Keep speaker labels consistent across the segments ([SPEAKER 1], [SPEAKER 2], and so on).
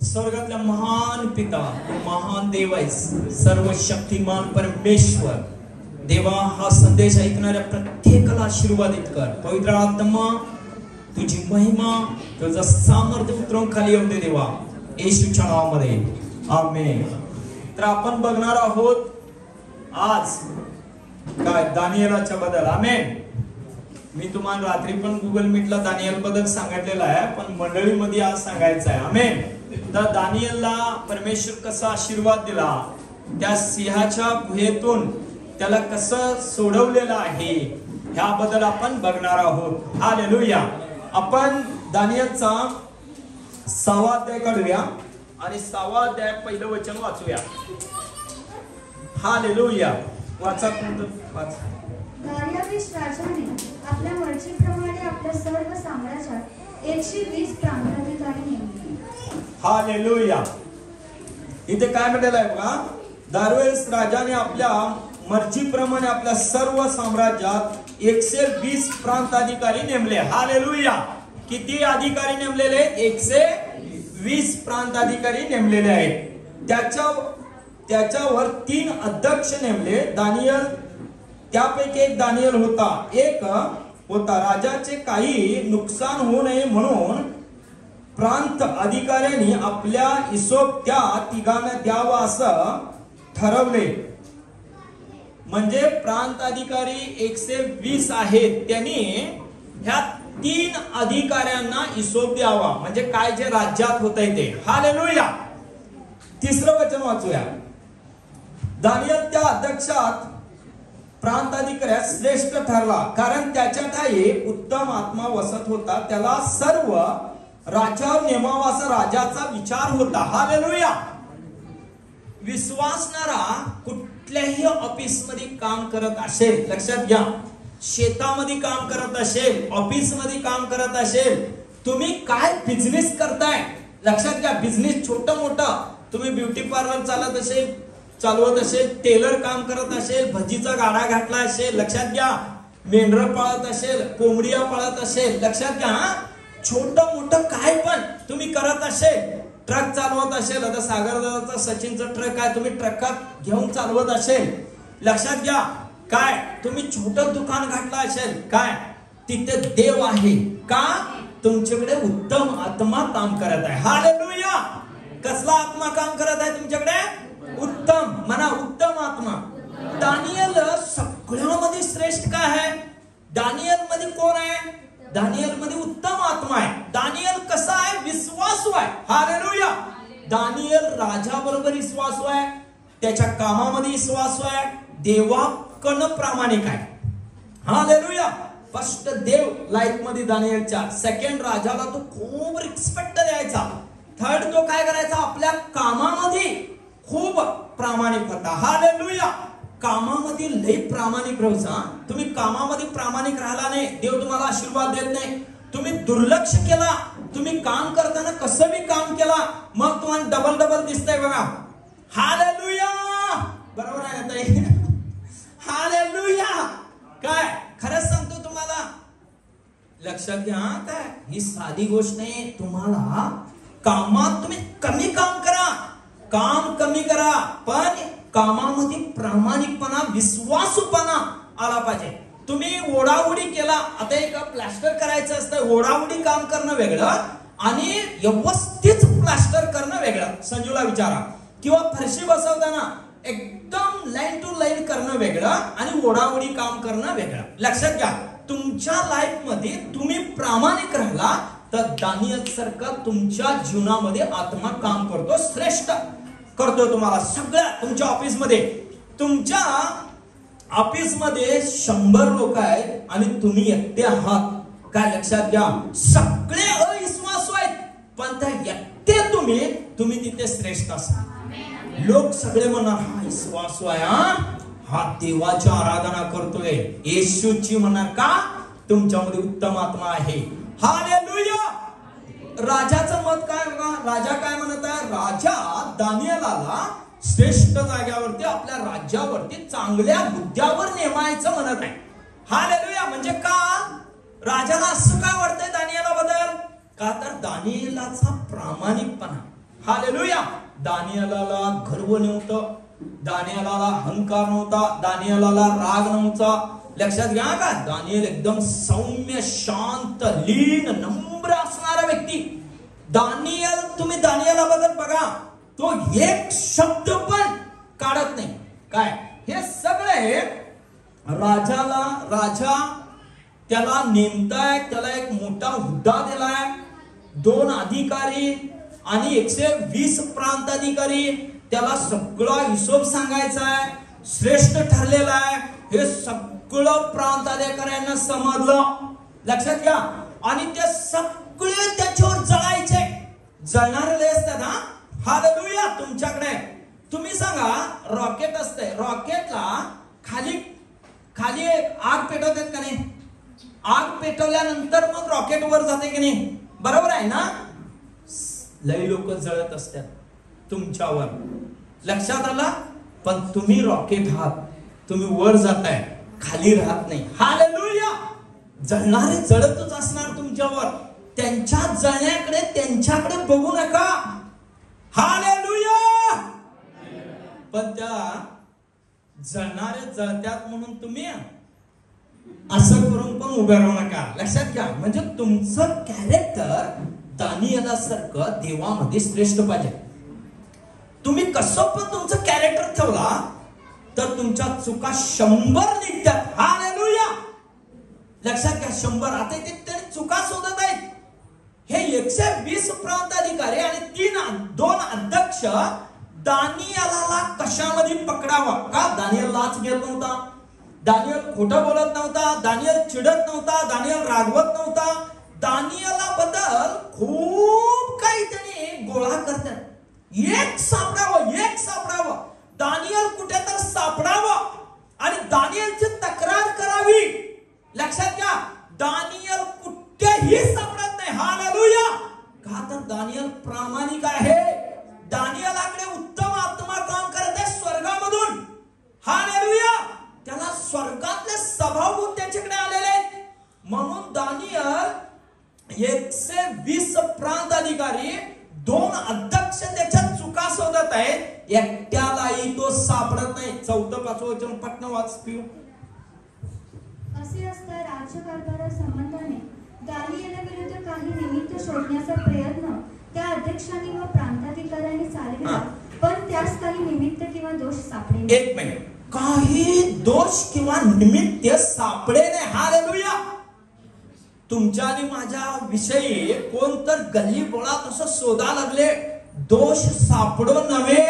[SPEAKER 1] स्वर्गातल्या महान पिता, महान देव आहेस, सर्व शक्तिमान परमेश्वर देवा, हा संदेश ऐकणाऱ्या प्रत्येकाला आशीर्वादित कर. पवित्र आत्मा तुझी महिमा, तुझं सामर्थ्य उतरवून खाली येऊ दे देवा, येशूच्या नावामध्ये आमेन. तर आपण बघणार आहोत आज काय दानिएलाच्या बद्दल. आमेन. मी तुम्हाला रात्री पण गुगल मीटला दानिएल बद्दल सांगितलेलं आहे, पण मंडळीमध्ये आज सांगायचं आहे. आमेन. तर दानिएलला परमेश्वर कसा आशीर्वाद दिला, त्या सिंहाच्या गुहेतून त्याला कसं सोडवलेलं आहे, ह्याबद्दल आपण बघणार आहोत. हालेलुया. आपण दानिएलचा 6वा अध्याय काढूया आणि 6वा अध्याय पहिलं वचन वाचूया. हालेलुया. वाचा.
[SPEAKER 2] दारियावेश राजाने आपल्या मर्जीप्रमाणे आपल्या सर्व साम्राज्यात 120 प्रांताधिकारी नेमले.
[SPEAKER 1] हालेलुया. इथे काय म्हटलेलं आहे बघा, दारियावेश राजाने आपल्या मर्जीप्रमाणे आपल्या सर्व साम्राज्यात 120 प्रांत अधिकारी नेमले. हालेलुया. किती अधिकारी नेमलेले? 120 प्रांत अधिकारी नेमलेले आहेत. त्याच्यावर 3 अध्यक्ष नेमले. दानिएल, त्यापैकी एक दानिएल होता. एक होता राजाचे काही नुकसान होऊ नये म्हणून प्रांत अधिकाऱ्यांनी आपल्या हिशोब त्या तिघांना द्यावा असं ठरवले. म्हणजे प्रांत अधिकारी 120 आहेत, त्यांनी ह्या 3 अधिकाऱ्यांना हिशोब द्यावा, म्हणजे काय जे राज्यात होतंय ते. हालेलुया. 3रं वचन वाचूया. दानिएल त्या अध्यक्षात प्रांत अधिकाऱ्यात श्रेष्ठ ठरला, कारण त्याच्यात एक उत्तम आत्मा वसत होता. त्याला सर्व राज्यावर नेमावा असा राजाचा विचार होता. हालेलुया. विश्वासणारा कुठल्याही ऑफिस मध्ये काम करत असेल, लक्षात घ्या, शेतामध्ये काम करत असेल, ऑफिस मध्ये काम करत असेल, तुम्ही काय बिझनेस करताय, लक्षात घ्या. बिझनेस छोटा मोठा, तुम्ही ब्युटी पार्लर चालवत असेल, टेलर काम करत असेल, भजीचा गाडा घातला असेल, लक्षात घ्या, मेंढरं पाळत असेल, कोंबड्या पाळत असेल, लक्षात घ्या. छोटं मोठं काय पण तुम्ही करत असेल, ट्रक चालवत असेल, आता सागरदादाचा सचिनचा ट्रक आहे, तुम्ही ट्रकात घेऊन चालवत असेल, लक्षात घ्या. काय तुम्ही छोटं दुकान घातलं असेल, काय तिथे देव आहे का? तुमच्याकडे उत्तम आत्मा काम करत आहे. हालेलुया. कसला आत्मा काम करत आहे तुमच्याकडे? उत्तम. म्हणा, उत्तम आत्मा. दानिएल सगळ्यामध्ये श्रेष्ठ काय आहे? दानिएल मध्ये कोण आहे? दानिएल मध्ये उत्तम आत्मा आहे. दानिएल कसा आहे? विश्वासू आहे. हालेलुया. दानिएल राजाबरोबर विश्वासू आहे, त्याच्या कामामध्ये विश्वासू आहे, देवाकडं प्रामाणिक आहे. हालेलुया. फर्स्ट देव लाईफ मध्ये दानिएलच्या, सेकंड राजाला तो खूप रिस्पेक्ट द्यायचा, थर्ड तो काय करायचा? आपल्या कामामध्ये खूप प्रामाणिक होता. हालेलुया. कामामध्ये लय प्रामाणिक राहायचा. तुम्ही कामामध्ये प्रामाणिक राहिला नाही, देव तुम्हाला आशीर्वाद देत नाही. तुम्ही दुर्लक्ष केला, तुम्ही काम करताना कसं बी काम केला, मग तुम्हाला डबल डबल दिसतंय बघा. हालेलुया. बरोबर आहे ना ताई? हालेलुया. काय खरंच सांगतो तुम्हाला, लक्षात घ्या. काय ही साधी गोष्ट नाही. तुम्हाला कामात तुम्ही कमी काम करा, काम कमी करा, पण कामामध्ये प्रामाणिकपणा, विश्वासूपणा आला पाहिजे. तुम्ही ओढाओढी केला, आता एक प्लास्टर करायचं असतं, ओढाओढी काम करणं वेगळं आणि व्यवस्थित प्लास्टर करणं वेगळं. संजूला विचारा. किंवा फरशी बसवताना एकदम लाईन टू लाईन करणं वेगळं आणि ओढाओढी काम करणं वेगळं. लक्षात घ्या. तुमच्या लाईफ मध्ये तुम्ही प्रामाणिक राहिला तर दानिएल सारखं तुमच्या जीवनामध्ये आत्मा काम करतो, श्रेष्ठ करतो. तुम्हाला सगळ्या तुमच्या तुमच्या ऑफिस मध्ये 100 लोक आहेत आणि तुम्ही एकटे आहात. काय लक्षात घ्या, सगळे अविश्वासू आहेत, पण त्या एकटे तुम्ही तिथे श्रेष्ठ असाल. लोक सगळे म्हणणार हा विश्वासू आहे, हा देवाची आराधना करतोय, येशूची म्हणणार का? तुमच्यामध्ये उत्तम आत्मा आहे. हालेलुया. राजाचं मत काय बघा, राजा काय म्हणत आहे? राजा दानिएलाला श्रेष्ठ जाग्यावरती, आपल्या राज्यावरती चांगल्या हुद्द्यावर नेमायचं म्हणत आहे. हालेलुया. म्हणजे का राजाला असं काय वाटतंय दानिएलाबद्दल? का तर दानिएलाचा प्रामाणिकपणा, हालेलुया. दानिएलाला गर्व नव्हतं, दानिएलाला अहंकार नव्हता, दानिएलाला राग नव्हता. लक्षात घ्या का, दानिएल एकदम सौम्य, शांत, लीन, नम्र असणारा व्यक्ती. दानिएल, तुम्ही दानिएलाबद्दल बघा, तो एक शब्द पण काढत नाही. काय हे सगळे राजा त्याला नेमताय, त्याला एक मोठा हुद्दा दिलाय, 2 अधिकारी आणि 120 प्रांताधिकारी, त्याला सगळा हिशोब सांगायचा आहे, श्रेष्ठ ठरलेला आहे. हे सगळं प्रांताधिकाऱ्यांना समजलं. लक्षात घ्या. आणि ते सगळे त्याच्यावर जळायचे. जळणारे असतात ना. हालेलुया. तुमच्याकडे तुम्ही सांगा, रॉकेट असते, रॉकेटला खाली आग पेटवतात का नाही? आग पेटवल्यानंतर मग रॉकेट वर जाते की नाही? बरोबर आहे ना. लई लोक जळत असतात तुमच्यावर. लक्षात आला. पण तुम्ही रॉकेट आहात, तुम्ही वर जाताय, खाली राहत नाही. हालेलुया. जळणारे जळतच असणार तुमच्यावर. त्यांच्या जळण्याकडे, त्यांच्याकडे बघू नका. हालेलुया. पण त्या जळणारे जळत्यात म्हणून तुम्ही असं करून पण उभे राहू नका. लक्षात घ्या. म्हणजे तुमचं कॅरेक्टर दानिएलासारखं देवामध्ये श्रेष्ठ पाहिजे. तुम्ही कसं पण तुमचं कॅरेक्टर ठेवला तर तुमच्या चुका 100 निघतात. हालेलुया. लक्षात घ्या. 100. आता ते चुका शोधत आहेत. हे 120 प्रांताधिकारी आणि 2 अध्यक्ष दानिएलाला कशामध्ये पकडावं. का? दानिएल लाच घेत नव्हता, दानिएल खोटं बोलत नव्हता, दानिएल चिडत नव्हता, दानिएल रागवत नव्हता. दानिएला बद्दल खूप काही त्यांनी गोळा करतात. एक सापडावं, दानिएल कुठे तर सापडावं आणि दानिएलची तक्रार करावी. लक्षात घ्या. दानिएल कुठेही सापडत नाही. हालेलुया. का तर दानिएल प्रामाणिक आहे. दानिएलाकडे उत्तम आत्मा काम करत आहे स्वर्गामधून. हालेलुया. त्याला स्वर्गातले स्वभावगुण त्याच्याकडे आलेले आहेत. म्हणून दानिएल 120 प्रांत अधिकारी, 2 अध्यक्ष त्याच्या चुका शोधत आहेत. एकट्यालाही तो सापडत नाही. 4-5 वचन पटन वाच पिऊ.
[SPEAKER 2] असे असता राज्यकारभारा संबंधाने दानिएलाविरुद्ध काही निमित्त शोधण्याचा प्रयत्न त्या अध्यक्षांनी व प्रांताधिकाऱ्यांनी चालविला, पण त्यास काही निमित्त किंवा दोष सापडे.
[SPEAKER 1] एक मिनिट. काही दोष किंवा निमित्त सापडे नाही. हालेलुया. तुमच्या आणि माझ्या विषयी कोण तर गल्ली बोळात असं शोधा लागले, दोष सापडो नव्हे.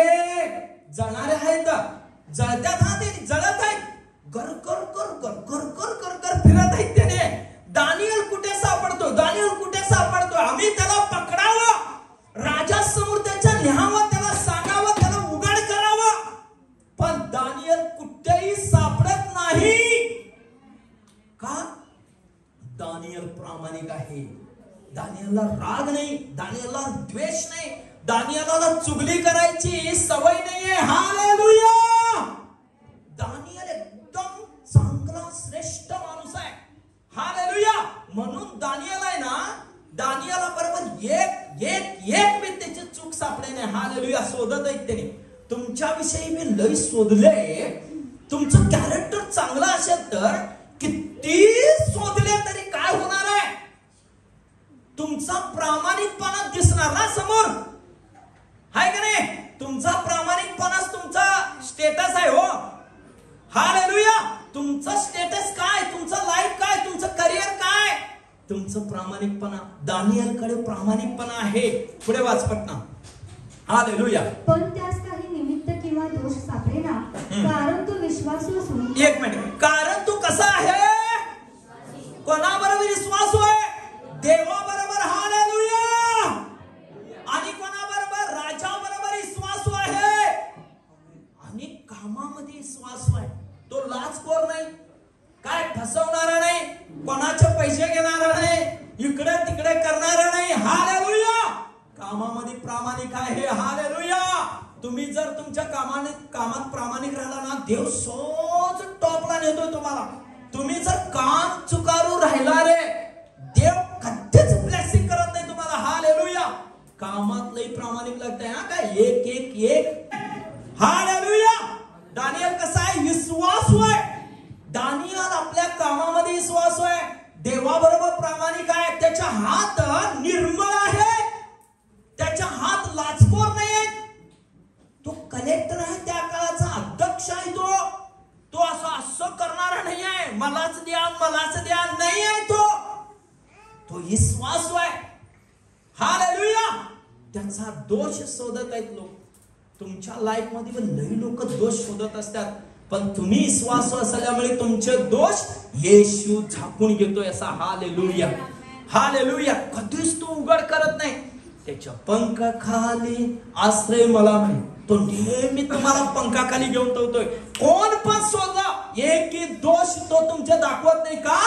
[SPEAKER 1] जळणारे आहेत, जळत्यात. हा, ते जळत आहेत, कर कर कर कर कर कर कर कर फिरत आहेत. त्याने दानिएल कुठे सापडतो, दानिएल कुठे सापडतो, आम्ही त्याला पकडावं, राजासमोर त्याच्या न्याहावं, त्याला सांगावं, त्याला उघड करावं. पण दानिएल कुठेही सापडत नाही. का? दानिएल प्रामाणिक आहे. दानिएलला राग नाही, दानिएलला द्वेष नाही, दानिएलाला चुगली करायची सवय नाहीये. हालेलुया. दानिएल एकदम चांगला श्रेष्ठ माणूस आहे. हालेलुया. म्हणून दानिएल आहे ना, दानिएला बरोबर एक मी त्याची चूक सापडे नाही. हालेलुया. शोधत आहेत त्याने. तुमच्याविषयी मी लय शोधले. तुमचं कॅरेक्टर चांगलं असेल तर किती शोधले तरी काय होणार आहे? तुमचा प्रामाणिकपणा दिसणार ना समोर. हाय का नाही? तुमचा प्रामाणिकपणाच तुमचा स्टेटस आहे. हो. हालेलुया. तुमचं स्टेटस काय, तुमचं लाईफ काय, तुमचं करिअर काय? तुमचं प्रामाणिकपणा. दानिएलकडे प्रामाणिकपणा आहे. पुढे वाच पटना. हालेलुया.
[SPEAKER 2] पण त्यास काही निमित्त किंवा दोष सापडेना, कारण तो विश्वासू असून.
[SPEAKER 1] एक मिनिट. कारण तू कसा आहे? कोणाबरोबर विश्वासू आहे? देवाबरोबर. हालेलुया. आणि कोणाबरोबर? राजाबरोबर विश्वासू आहे. आणि कामामध्ये विश्वासू आहे. तो लाचखोर नाही, काय फसवणारा नाही, कोणाचे पैसे घेणारा नाही, इकडे तिकडे करणारा नाही. हालेलुया. कामामध्ये प्रामाणिक आहे. हालेलुया. तुम्ही जर तुमच्या कामात प्रामाणिक राहिला ना, देव सहज टॉपला नेतोय तुम्हाला. तुम्ही जर काम चुकारू राहिला रे, देव कधीच ब्लेसिंग करत नाही तुम्हाला. हालेलुया. कामातलं लई प्रामाणिक लागतंय हा काय एक एक एक हालेलुया. दानियल कसा आहे? विश्वासू आहे. दानियल आपल्या कामामध्ये विश्वासू आहे, देवाबरोबर प्रामाणिक आहे, त्याचा हात निर्मळ आहे, त्याचा हात लाचखोर नाही आहे. तो कलेक्टर आहे, त्या काळाचा अध्यक्ष आहे. तो असं करणारा नाही आहे, मलाच द्या नाही आहे. तो विश्वासू आहे. हालेलुया. त्याचा दोष शोधत आहेत लोक. तुमच्या लाईफ मध्ये पण लई लोक दोष शोधत असतात, पण तुम्ही विश्वासू असल्यामुळे तुमचे दोष येशू झाकून घेतोय असा. Hallelujah hallelujah. कधीच तो उघड करत नाही. त्याच्या पंखाखाली आश्रय मला नाही. तो नेहमी तुम्हाला पंखाखाली घेऊन ठेवतोय. कोण पण शोधा, एक दोष तो तुमचे दाखवत नाही का?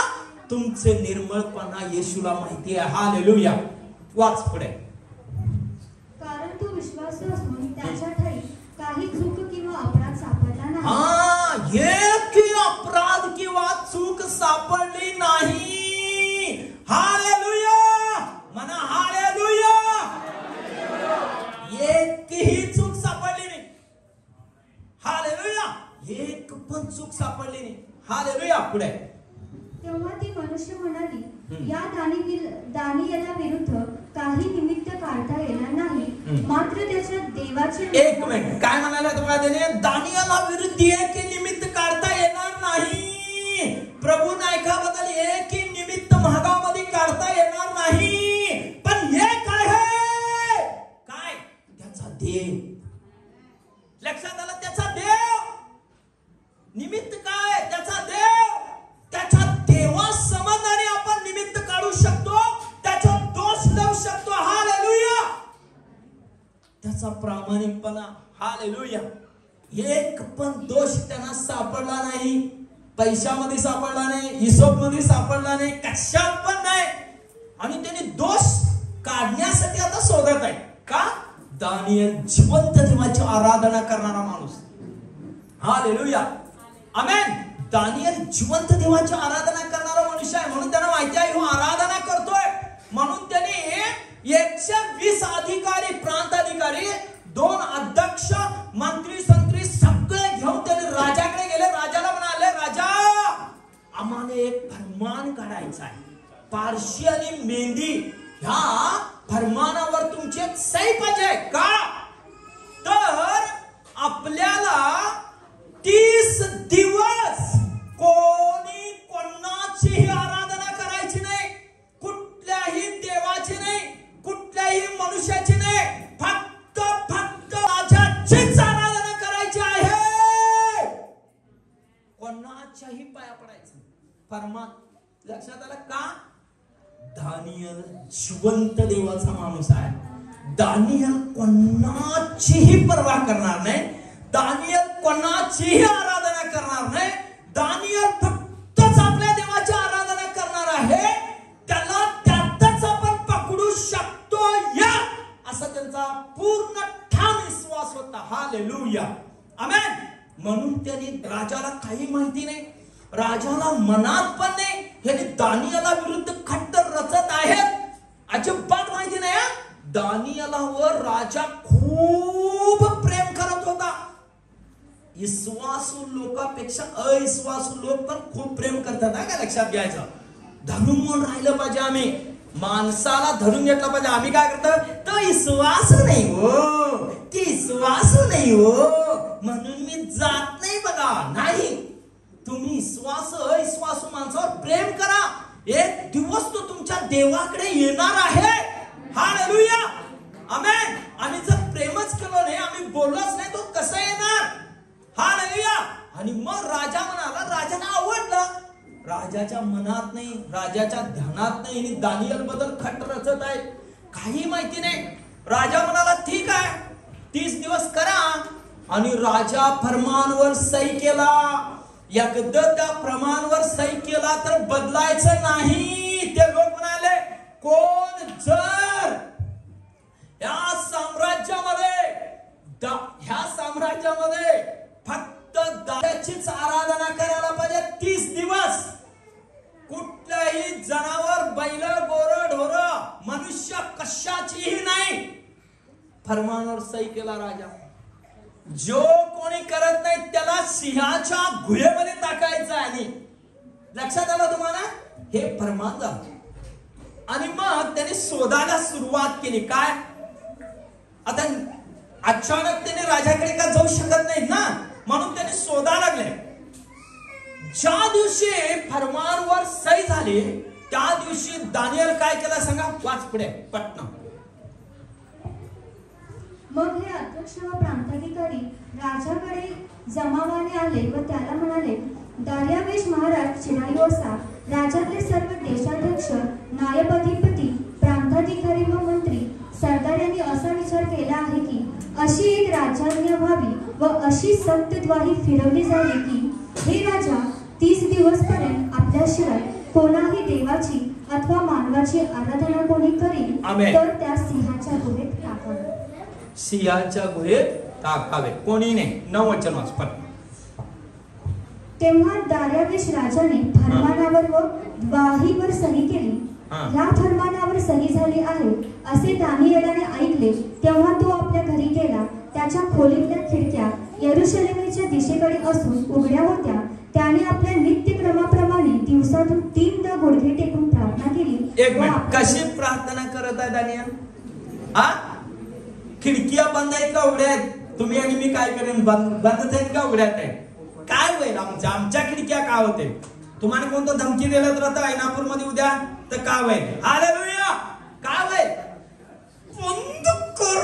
[SPEAKER 1] तुमचे निर्मळपणा येशूला माहिती आहे. हालेलुया. वाच पुढे.
[SPEAKER 2] कारण तू विश्वासू असून त्याच्या ठाई काही चूक किंवा अपराध सापडला नाही.
[SPEAKER 1] हा, एकही अपराध किंवा चूक सापडली नाही. हालेलुया म्हणा. हालेलुया. एकही चूक सापडली नाही. हालेलुया. एक पण चूक सापडली नाही. हालेलुया. पुढे.
[SPEAKER 2] तेव्हा ती मनुष्य म्हणाली, या दानियेला विरुद्ध काही निमित्त काढता येणार नाही, मात्र त्याच्या देवाचे.
[SPEAKER 1] एक मिनिट, काय म्हणाला तुम्हाला? त्याने दानियेला विरुद्ध एक निमित्त काढता येणार नाही. प्रभू नायकाबद्दल एक निमित्त महागामध्ये काढता येणार नाही. पण एक आहे. काय? त्याचा देव. लक्षात आलं? त्याचा देव. निमित्त काय? त्याचा देव. त्याच्या देवा समाधानी आपण निमित्त काढू शकतो, त्याचा दोष लावू शकतो. हालेलुया. त्याचा प्रामाणिकपणा. हालेलुया. एक पण दोष त्यांना सापडला नाही. पैशामध्ये सापडला नाही, हिशोबमध्ये सापडला नाही, कशात पण नाही. आणि त्याने दोष काढण्यासाठी आता शोधत आहे. का? दानियल जिवंत देवाची आराधना करणारा माणूस. हालेलुया. आमेन. दानियल जिवंत देवाची आराधना करणारा मनुष्य आहे, म्हणून त्यांना माहिती आहे हो आराधना करतोय. म्हणून त्यांनी 120 अधिकारी, प्रांत अधिकारी, 2 अध्यक्ष, मंत्री संत्री सगळे घेऊन त्यांनी राजाकडे गेले. राजाला म्हणाले, राजा आम्हाला एक फरमान काढायचा आहे. पारशी आणि मेंदी ह्या फरमानावर तुमची एक सही पाहिजे. का? तर आपल्याला 30 दिवस कोणी कोणाचीही आराधना करायची नाही, कुठल्याही देवाची नाही, कुठल्याही मनुष्याची नाही, फक्त राजाचीच आराधना करायची आहे. कोणाच्याही पाया पडायचं. फरमान. लक्षात आलं का? दानियल जिवंत देवाचा माणूस आहे. दानियल कोणाचीही पर्वा करणार नाही. दानियल कोणाचीही आराधना करणार नाही. दानियल फक्तच आपल्या देवाची आराधना करणार आहे. त्याला त्यातच आपण पकडू शकतो या असा त्यांचा पूर्ण ठाम विश्वास होता. हालेलुया. आमेन. म्हणून त्यांनी राजाला काही माहिती नाही, राजाला मनात पण नाही हे दानियेला विरुद्ध खट्ट रचत आहेत, अजिबात माहिती नाही. दानियेलावर राजा खूप प्रेम करत होता. विश्वासू लोकांपेक्षा अविश्वासू लोक पण खूप प्रेम करतात. का लक्षात घ्यायचं? धरून म्हणून राहिलं पाहिजे. आम्ही माणसाला धरून घेतला पाहिजे. आम्ही काय करतो? तो विश्वास नाही हो, ती विश्वास नाही हो, म्हणून मी जात नाही. बघा, नाही, तुम्ही अविश्वासू माणसावर प्रेम करा. एक दिवस तो तुमच्या देवाकडे येणार आहे. हालेलुया. आमेन. आम्ही जर प्रेमच केलं नाही, आम्ही बोललोच नाही, तो कसा येणार? हालेलुया. आणि मग राजा म्हणाला, राजाला आवडलं. राजाच्या मनात नाही, राजाच्या ध्यानात नाही, आणि दानियल बद्दल खट रचत आहे, काही माहिती नाही. राजा म्हणाला, ठीक आहे, 30 दिवस करा. आणि राजा फरमानवर सही केला. एकदा त्या प्रमाणवर सही केला तर बदलायचं नाही. ते लोक म्हणाले, कोण जर ह्या साम्राज्यामध्ये फक्त दात्याचीच आराधना करायला पाहिजे 30 दिवस, कुठल्याही जनावर, बैल, गोर, ढोर, मनुष्य कशाचीही नाही. फरमानावर सही केला राजा. जो कोणी करत नाही त्याला सिंहाच्या गुहेमध्ये टाकायचं आहे. लक्षात आलं तुम्हाला? हे फरमान झालं. आणि मग त्याने शोधायला सुरुवात केली. काय आता अचानक त्याने राजाकडे का जाऊ शकत नाही ना, म्हणून त्याने शोधा लागले. ज्या दिवशी फरमानवर सही झाली त्या दिवशी दानियल काय केला सांगा, वाच पुढे पटना.
[SPEAKER 2] मग हे अध्यक्ष व प्रांताधिकारी राजाकडे जमावाने आले व त्याला म्हणाले, दार्यावेश महाराज चिरायोसा, राज्यातले सर्व देशाध्यक्ष, नायब अधिपती, प्रांताधिकारी व मंत्री, सरदार यांनी असा विचार केला आहे की अशी एक राज्याज्ञा व्हावी व अशी सत्य द्वाही फिरवली जावी की हे राजा 30 दिवसपर्यंत आपल्याशिवाय कोणाही देवाची अथवा मानवाची आराधना कोणी करील तर त्या सिंहाच्या गुहेत टाकावे.
[SPEAKER 1] सिंहाच्या गुहेत टाकावे. कोणी नाही. 9 वचन वाच.
[SPEAKER 2] तेव्हा दार्यावेश राजाने फरमानावर व द्वाहीवर सही केली. या फरमानावर सही झाली आहे असे दानिएलाने ऐकले तेव्हा तो आपल्या घरी गेला. त्याच्या खोलीतल्या खिडक्या यरुशलेमेच्या दिशेकडे असून उघड्या होत्या. त्याने आपल्या नित्यक्रमाप्रमाणे दिवसातून 3दा गुडघे टेकून प्रार्थना केली.
[SPEAKER 1] एक मिनिट, कशी प्रार्थना करत आहे दानिएल? खिडक्या बंद आहेत का उघड्या आहेत? तुम्ही आणि मी काय करेन, बंद आहेत का उघड्यात आहे? काय होईल आमच्या खिडक्या का होते? तुम्हाला कोणतं धमकी दिलं तर आता ऐनापूर मध्ये उद्या तर का होईल? हालेलुया. काय होईल? बंद कर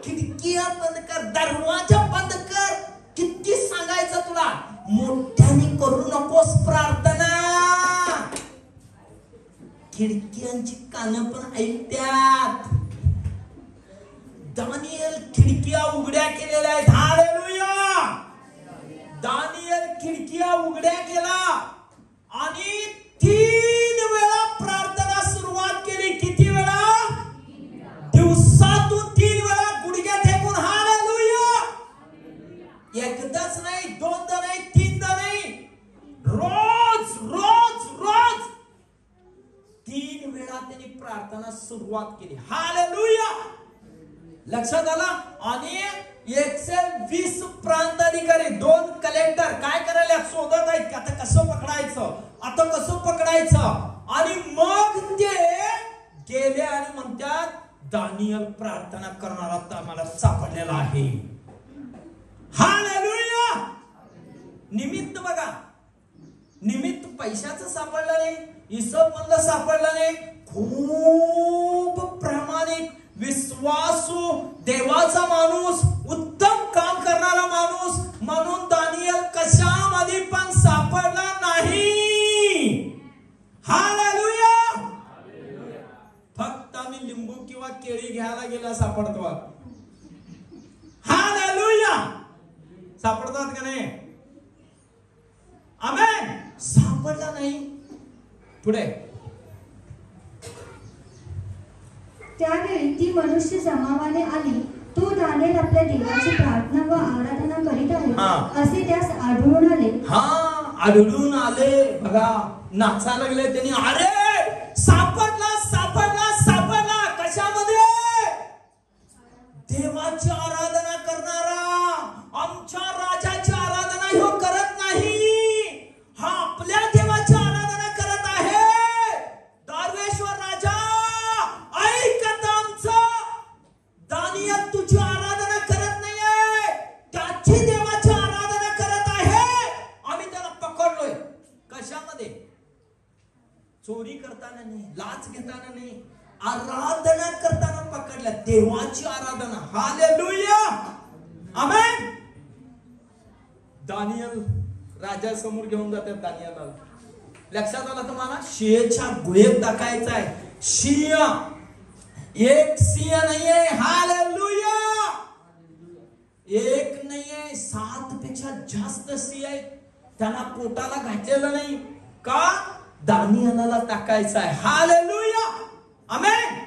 [SPEAKER 1] खिडक्या, बंद कर दरवाजा, बंद कर. किती सांगायचं तुला, मोठ्याने करू नकोस प्रार्थना. खिडक्यांची कानं पण ऐकत्यात. दानिएल खिडक्या उघड्या केलेल्या आहेत. हालेलुया. दानिएल खिडक्या उघड्या केला आणि 3 वेळा प्रार्थना सुरुवात केली. किती वेळा? दिवसातून 3 वेळा गुडघे टेकून. हालेलुया. एकदाच नाही, 2दा नाही, 3दा नाही, रोज रोज रोज 3 वेळा त्यांनी प्रार्थना सुरुवात केली. हालेलुया. लक्षात आला? आणि 120 प्रांताधिकारी, 2 कलेक्टर काय करायला शोधत आहेत. आता कसं पकडायचं, आता कसं पकडायचं. आणि मग ते गेले आणि म्हणतात दानिएल प्रार्थना करणारा तर आम्हाला सापडलेला आहे. हालेलुया. निमित्त बघा, निमित्त पैशाचं सापडलं नाही, हिशोब मधलं सापडलं नाही. खूप प्रामाणिक, विश्वासू, देवाचा माणूस, उत्तम काम करणारा माणूस म्हणून दानिएल कशामध्ये पण सापडला नाही. हालेलुया. फक्त आम्ही लिंबू किंवा केळी घ्यायला गेला सापडतो. हालेलुया. सापडतात का नाही? आमेन. सापडला नाही. पुढे
[SPEAKER 2] त्यावेळी ती मनुष्य जमावाने आली. तो दानिएल आपल्या देवाची प्रार्थना व आराधना करीत आहे असे त्यास आढळून आले.
[SPEAKER 1] आढळून आले. बघा नाचायला लागले त्यांनी. अरे सापडला, सापडला, सापडला. कशामध्ये? देवाची आराधना करणारा. आमच्या राजाची आराधना ह्यो करत नाही, हा आपल्या देवाची आराधना करत आहे. दार्वेश्वर राजा ऐकत आमचं. दानिएल तुझी आराधना करत नाहीये, त्याची देवाची आराधना करत आहे. आम्ही त्याला पकडलोय. कशामध्ये? चोरी करताना नाही, लाच घेताना नाही, आराधना करताना पकडल्या. देवाची आराधना. हालेलुया. आमेन. दानिएल राजा समोर घेऊन जातात दानिएलला. लक्षात आलं तुम्हाला? सिंहाच्या गुहेत टाकायचं आहे. सिंह, एक सिंह नाहीये. हालेलुया. एक नाहीये, 7 पेक्षा जास्त सिंह आहेत. त्यांना पोटाला घातलेलं नाही का? दानिएलला टाकायचं आहे. हालेलुया. आमेन.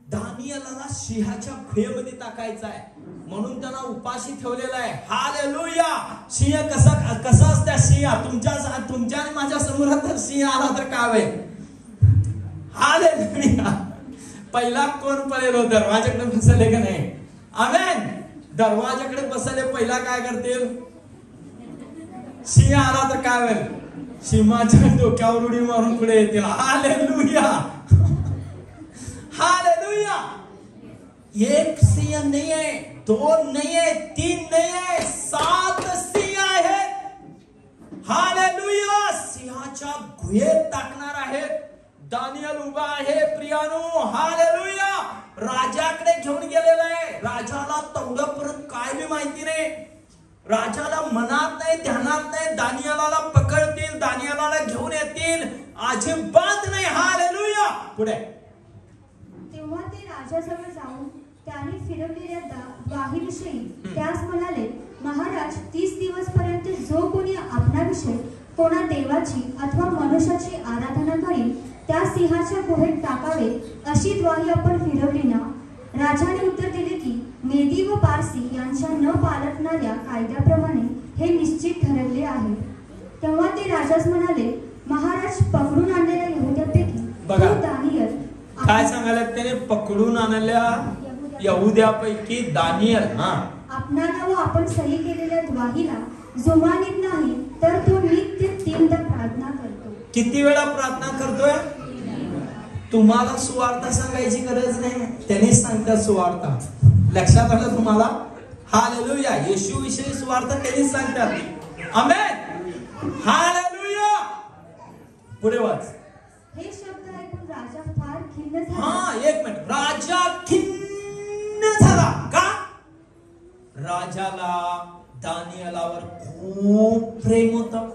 [SPEAKER 1] दानिएलला सिंहाच्या गुहेमध्ये टाकायचं आहे म्हणून त्यांना उपाशी ठेवलेला आहे. हालेलुया. सिंह कसा असते? सिंह तुमच्या आणि माझ्या समोरात जर सिंह आला तर काय होईल? हालेलुया. पहिला कोण पळेल दरवाजाकडे बसले का नाही? आमेन. दरवाजाकडे बसले पहिला काय करतील? सिंह आला तर काय होईल? सिंहाच्या डोक्यावर उडी मारून पुढे येतील. Hallelujah, hallelujah. एक सिंह नाही आहे, दोन नाही आहे, तीन नाही आहे, 7 सिंह आहेत. हालेलुया. सिंहाच्या गुहेत टाकणार आहेत. दानियल उभा आहे प्रियानो. हालेलुया. राजाकडे घेऊन गेलेला आहे. राजाला तेवढ्यापर्यंत काय बी माहिती नाही. राजाला मनात नाही, ध्यानात नाही. दानियेलाला पकडतील, दानियेलाला घेऊन येतील, अजिबात नाही. हालेलुया. पुढे.
[SPEAKER 2] तेव्हा ते राजाजवळ जाऊन त्याने फिरवलेल्या द्वाहीविषयी त्यास म्हणाले, महाराज, 30 दिवस पर्यंत जो कोणी आपणाविषयी कोणा देवाची अथवा मनुष्याची आराधना करील त्या सिंहाच्या गुहेत टाकावे, अशी द्वाही आपण फिरवली ना? राजाने उत्तर दिले की मेदी व पारसी यांच्या न पालटणाऱ्या कायद्याप्रमाणे हे निश्चित ठरवले आहे. तेव्हा ते राजास म्हणाले, महाराज, पकडून आणलेल्या यहुद्यापैकी
[SPEAKER 1] बघा
[SPEAKER 2] दानियल.
[SPEAKER 1] काय सांगायला त्याने? पकडून आणलेल्या यहुद्यापैकी दानियल
[SPEAKER 2] आपणाला व आपण सही केलेल्या द्वाहीला जुमानीत नाही तर तो नित्य 3दा प्रार्थना करतो.
[SPEAKER 1] किती वेळा प्रार्थना करतोय? तुम्हाला सुवार्ता सांगायची गरज नाही, त्यांनीच सांगतात सुवार्ता. लक्षात आलं तुम्हाला? हालेलुया. येशू विषयी सुवार्ता त्यांनीच सांगतात. आमेन. हालेलुया. पुढे वाच.
[SPEAKER 2] हे शब्द ऐकून राजा फार खिन्न झाला.
[SPEAKER 1] एक मिनिट. राजा खिन्न झाला का? राजाला दानियेलावर खूप प्रेम होतं.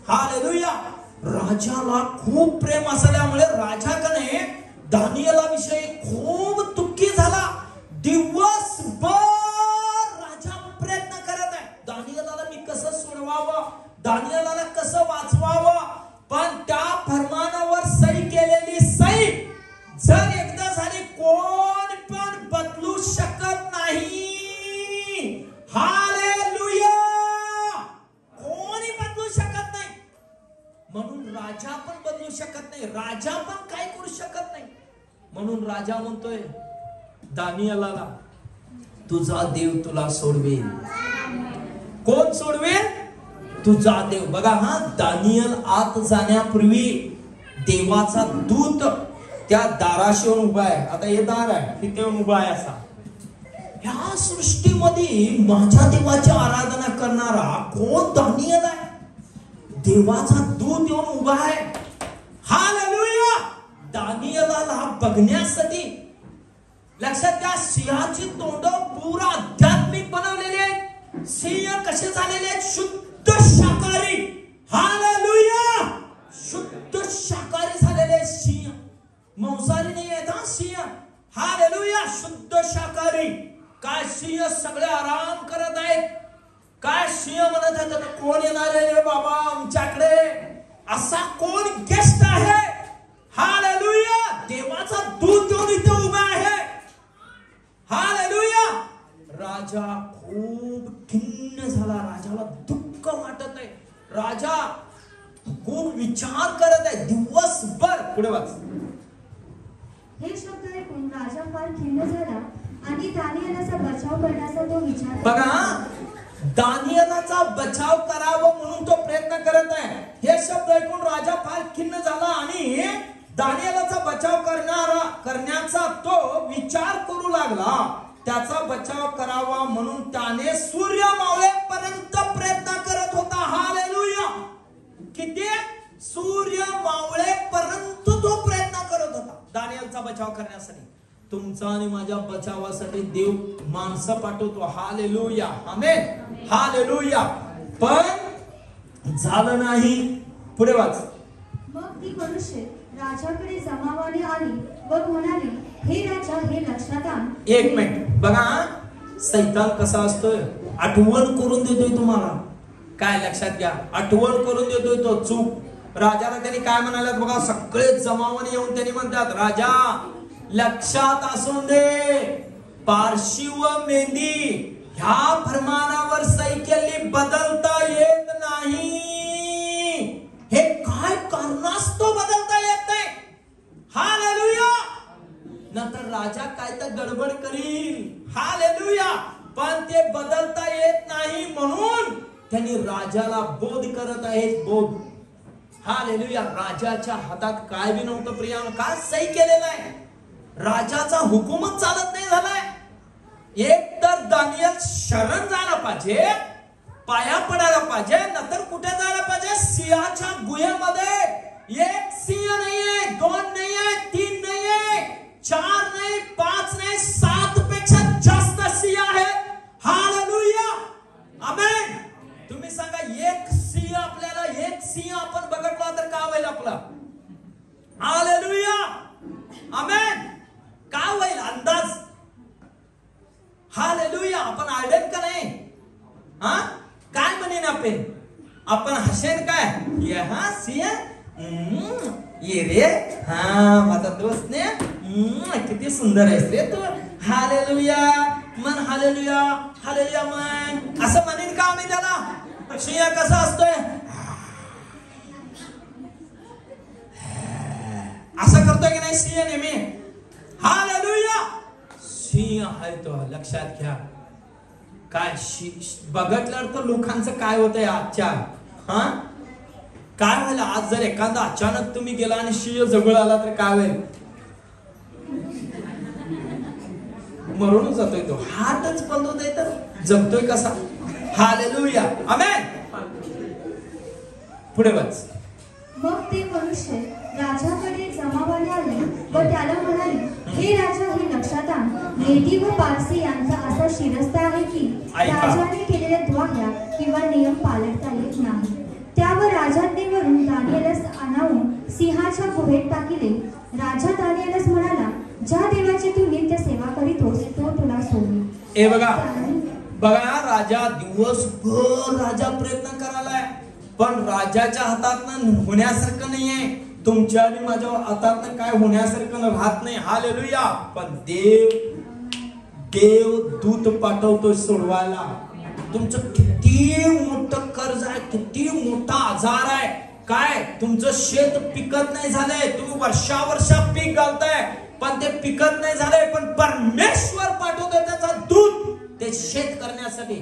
[SPEAKER 1] हालेलुया. राजाला खूप प्रेम असल्यामुळे राजाकडे दानियेला विषयी खूप दुःखी झाला. दिवसभर राजा प्रयत्न करत आहे, दानियेलाला मी कसं सोडवावं, दानियेलाला कसं वाचवावं. पण त्या फरमानावर सही केलेली सही जर एकदा झाली, कोण पण बदलू शकत नाही. हालेलुया. कोणी बदलू शकत नाही. म्हणून राजा पण बदलू शकत नाही, राजा पण काय करू शकत नाही. म्हणून राजा म्हणतोय दानियेलाला, तुझा देव तुला सोडवेल. कोण सोडवेल? तुझा देव. बघा, दानियल आत जाण्यापूर्वी देवाचा दूत त्या दाराशी उभा आहे. आता हे दार आहे, तिथे उभा आहे. असा ह्या सृष्टीमध्ये माझ्या देवाची आराधना करणारा कोण? दानियल आहे. देवाचा दूत येऊन उभा आहे. हालेलुया. दानियेलाला बघण्यासाठी. लक्षात घ्या, सिंहाची तोंड पूर्ण आध्यात्मिक बनवलेली आहेत. सिंह कसे झालेले आहेत? शुद्ध शाकाहारी. हालेलुया. शुद्ध शाकाहारी झालेले सिंह, मांसाहारी नाही आहेत. सिंह. हालेलुया. शुद्ध शाकाहारी. काय सिंह सगळे आराम करत आहेत. काय सिंह म्हणत आहेत, कोण येणार आहे बाबा आमच्याकडे? असा कोण गेस्ट आहे? हालेलुया. देवाचा दूत येऊन इथे उभा आहे. हालेलुया. राजा खूप खिन्न झाला. राजाला दुःख वाटत आहे. राजा खूप विचार करत आहे दिवसभर. पुढे वाच.
[SPEAKER 2] हे शब्द ऐकून राजा फार खिन्न झाला आणि दानियेलाचा बचाव करण्याचा तो विचार.
[SPEAKER 1] बघा, दानियेलाचा बचाव करावा म्हणून तो प्रयत्न करत आहे. हे शब्द ऐकून राजा फार खिन्न झाला आणि दानियेलाचा बचाव करण्याचा तो विचार करू लागला. त्याचा बचाव करावा म्हणून त्याने सूर्य मावळेपर्यंत प्रयत्न करत होता. हालेलुया. किती? सूर्य मावळेपर्यंत तो प्रयत्न करत होता दानियेलचा बचाव करण्यासाठी. तुमचा आणि माझ्या बचावासाठी देव माणसं पाठवतो. हालेलुया. आमेन. हालेलुया. पण झालं नाही. पुढे वाच.
[SPEAKER 2] मग ती मनुष्य राजाकडे जमावाने आली व म्हणाली, हे राजा, हे लक्षात आण.
[SPEAKER 1] एक मिनिट. बघा, सैतान कसा असतोय? आठवण करून देतोय तुम्हाला. काय लक्षात घ्या, आठवण करून देतोय तो. चूक राजाला त्यांनी काय म्हणाले बघा, सगळे जमावाने येऊन त्यांनी म्हणतात, राजा लक्षात असून दे, पारशी व मेदी ह्या फरमानावर सही केली बदलता येत नाही. हे काय कारणास्तव बदलता येत नाही? हालेलुया. राजाला बोध करत आहेत, बोध. हालेलुया. राजाच्या हातात काय बी नव्हतं प्रियानं, काय सही केलेलं आहे, राजाचा हुकूमच चालत नाही झालाय. एक तर दानियल शरण जायला पाहिजे, पाया पडायला पाहिजे, नंतर कुठे जायला पाहिजे, सिंहाच्या गुहेमध्ये. एक सिंह नाहीये, 2 नाहीये, 3 नाहीये, 4 नाही, 5 नाही, 7 पेक्षा जास्त सिंह आहेत. हालेलुया. आमेन. तुम्ही सांगा, एक सिंह आपल्याला, एक सिंह आपण बघितला तर काय होईल आपला? हालेलुया. आमेन. काय होईल अंदाज? हालेलुया. आपण आयडेन का नाही? हा, काय म्हणेन आपण हसेन काय? ये हा सिंह, ये रे, हा माझा दोस्त ने, किती सुंदर आहेस रे तू. हालेलुया मन, हालेलुया, हालेलुया मन, असं म्हणेन का आम्ही त्याला? सिंह कसा असतोय? असं करतोय की नाही सिंह नेहमी? हालेलुया. सिंह आहे तो, लक्षात घ्या. काय बघितल्यावर तर लोकांचं काय होतंय आजच्या, हा काय व्हायला? आज जर एखादा अचानक तुम्ही गेला आणि सिंह जवळ आला तर काय होईल? मरूनच जातोय तो, हातच बंद होतोय तर जगतोय कसा? हालेलुया. आमेन. पुढे बस.
[SPEAKER 2] मग ते मनुष्य राजाकडे जमावाने आले व त्याला म्हणाले, हे राजा, हे लक्षात आण, मेदी व पारसी यांचा असा शिरस्ता आहे की राजाने केलेल्या द्वाऱ्या किंवा नियम पाळता येत नाही. त्यावर राजाज्ञेवरून दानिएलस आणावून सिंहाच्या गुहेत टाकिले. राजा दानिएलस म्हणाला, ज्या देवाची तू नित्य सेवा करीतोस तो तुला सोडेल.
[SPEAKER 1] ए बघा बघा, राजा दिवसभर राजा प्रयत्न करायलाय, पण राजाच्या हातात होण्यासारखं नाहीये. तुमच्या आणि माझ्या हातात काय होण्यासारखं राहत नाही. हालेलुया. पण देव दूत पाठवतो सोडवायला. तुमचं किती मोठं कर्ज आहे, किती मोठा आजार आहे, काय तुमचं शेत पिकत नाही झालंय, तुम्ही वर्षा पीक घालताय पण ते पिकत नाही झालंय, पण परमेश्वर पाठवतो त्याचा दूत ते शेत करण्यासाठी.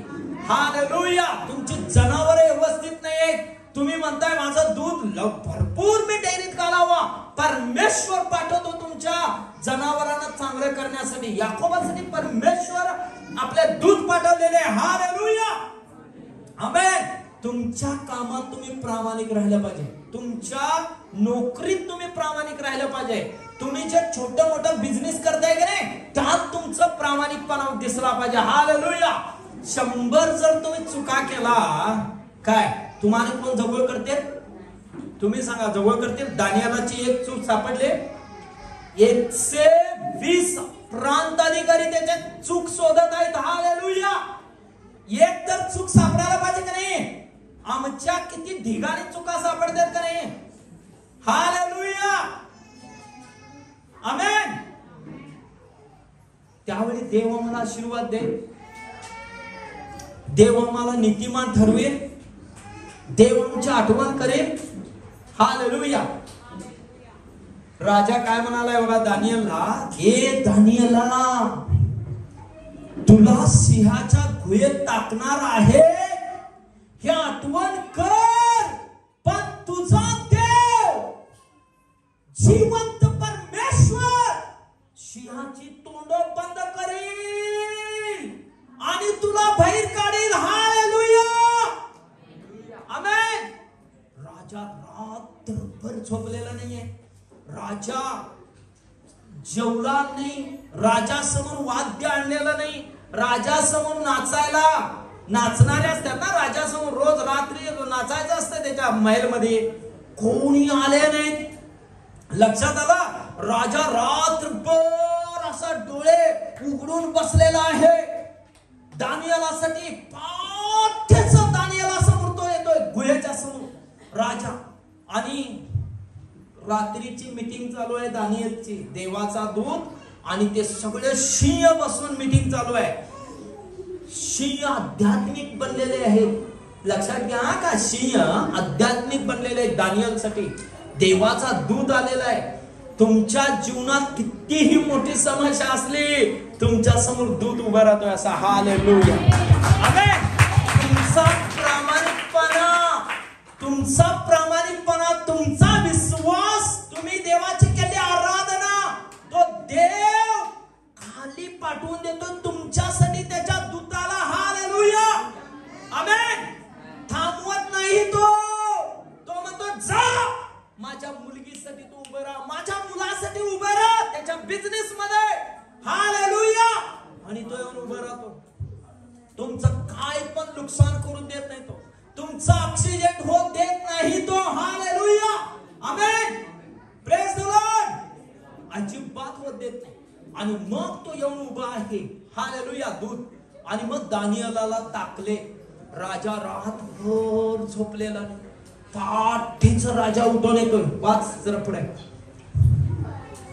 [SPEAKER 1] हालेलुया. तुमची जनावरे व्यवस्थित नाहीत, तुम्ही म्हणताय माझं दूध भरपूर मी डेअरीत घालावा, परमेश्वर पाठवतो तुमच्या जनावरांना चांगलं करण्यासाठी. याकोबासाठी परमेश्वर आपले दूध पाठवलेले. हालेलुया. आमेन. तुमच्या कामात तुम्ही प्रामाणिक राहिलं पाहिजे, तुमच्या नोकरीत तुम्ही प्रामाणिक राहिलं पाहिजे, तुम्ही जे छोटं मोठं बिझनेस करताय की नाही त्यात तुमचं प्रामाणिकपणा दिसला पाहिजे. हालेलुया. 100 जर तुम्ही चुका केला, काय तुम्हाला कोण जवळ करते? तुम्ही सांगा, जवळ करते? दानिएलाची एक चूक सापडले, 120 प्रांत अधिकारी त्याच्या चूक शोधत आहेत. हालेलुया. एक तर चूक सापडायला पाहिजे का नाही? आमच्या किती ढिगाणी चुका सापडतात का नाही? हालेलुया. आमेन. त्यावेळी देव आम्हाला आशीर्वाद दे, देव आम्हाला नीतिमान ठरवेल, देव आमची आठवण करेल. हालेलुया. राजा काय म्हणालाय बघा दानिएलला, हे दानिएला, तुला सिंहाच्या गुहेत टाकणार आहे हे आठवण कर, पण तुझा देव जिवंत परमेश्वर सिंहाची तोंड बंद करेल आणि तुला बाहेर काढेल. हालेलुया. आमेन. राजा रात्रभर झोपलेला नाहीये, राजा जेवला नाही, राजा समोर वाद्य आणलेलं नाही, राजा समोर नाचायला नाचणारे असतात ना, राजा समोर रोज रात्री नाचायचं असतं त्याच्या महल मध्ये, कोणी आले नाहीत. लक्षात आला? राजा रात्रभर असा डोळे उघडून बसलेला आहे दानिएलासाठी. पाठ्याचा दानिएला समोर तो येतोय गुहेच्या समोर राजा, आणि रात्रीची मीटिंग चालू आहे दानिएलची, देवाचा दूत आणि ते सगळे सिंह बसून मीटिंग चालू आहे. सिंह आध्यात्मिक बनलेले आहेत. लक्षात घ्या का, सिंह आध्यात्मिक बनलेले आहेत दानिएलसाठी. देवाचा दूत आलेला आहे. तुमच्या जीवनात कितीही मोठी समस्या असली, तुमच्या समोर दूत उभा राहतोय असा. हालेलुया. आमेन. तुमचा प्रामाणिकपणा पुढचा ऑक्सिजन होत देत नाही तो. Hallelujah, amen, praise the Lord. अजिबात होत देत नाही. आणि मग तो येऊन उभा आहे. हालेलुया, दूत. आणि मग दानिएलाला टाकले. राजा रातभर झोपलेला. पाठीच राजा उठून येतोय. वाच जरा पुढे.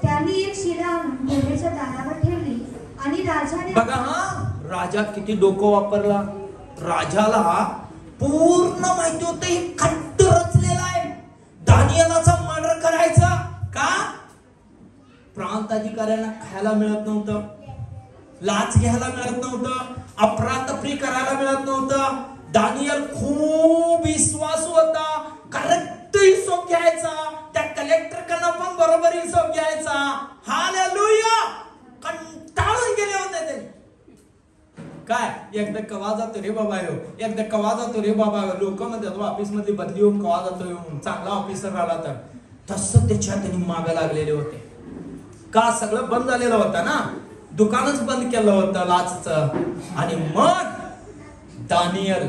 [SPEAKER 2] त्यांनी एक शिला आणून गुहेच्या दारावर ठेवली आणि राजाने,
[SPEAKER 1] बघा हा, राजा किती डोकं वापरला. राजाला पूर्ण माहिती होतं हे खट्ट रचलेला आहे. दानिएलाचा मर्डर करायचा का? प्रांत अधिकाऱ्यांना खायला मिळत नव्हतं, लाच घ्यायला मिळत नव्हतं, अफरातफरी करायला मिळत नव्हतं. दानिएल खूप विश्वासू होता. करेक्ट हिशोब घ्यायचा. त्या कलेक्टर कडनं पण बरोबर हिशोब घ्यायचा. हालेलुया, कंटाळून गेले होते ते. काय एकदा कवा जातो रे बाबा यो, एकदा कवा जातो रे बाबा. लोक म्हणतात ऑफिस मधली बदली होऊन कवा जातो येऊन, चांगला ऑफिसर आला तर. तसं त्याच्या त्यांनी मागे लागलेले होते. का? सगळं बंद झालेलं होतं ना, दुकानच बंद केलं होतं लाचचं. आणि मग दानिएल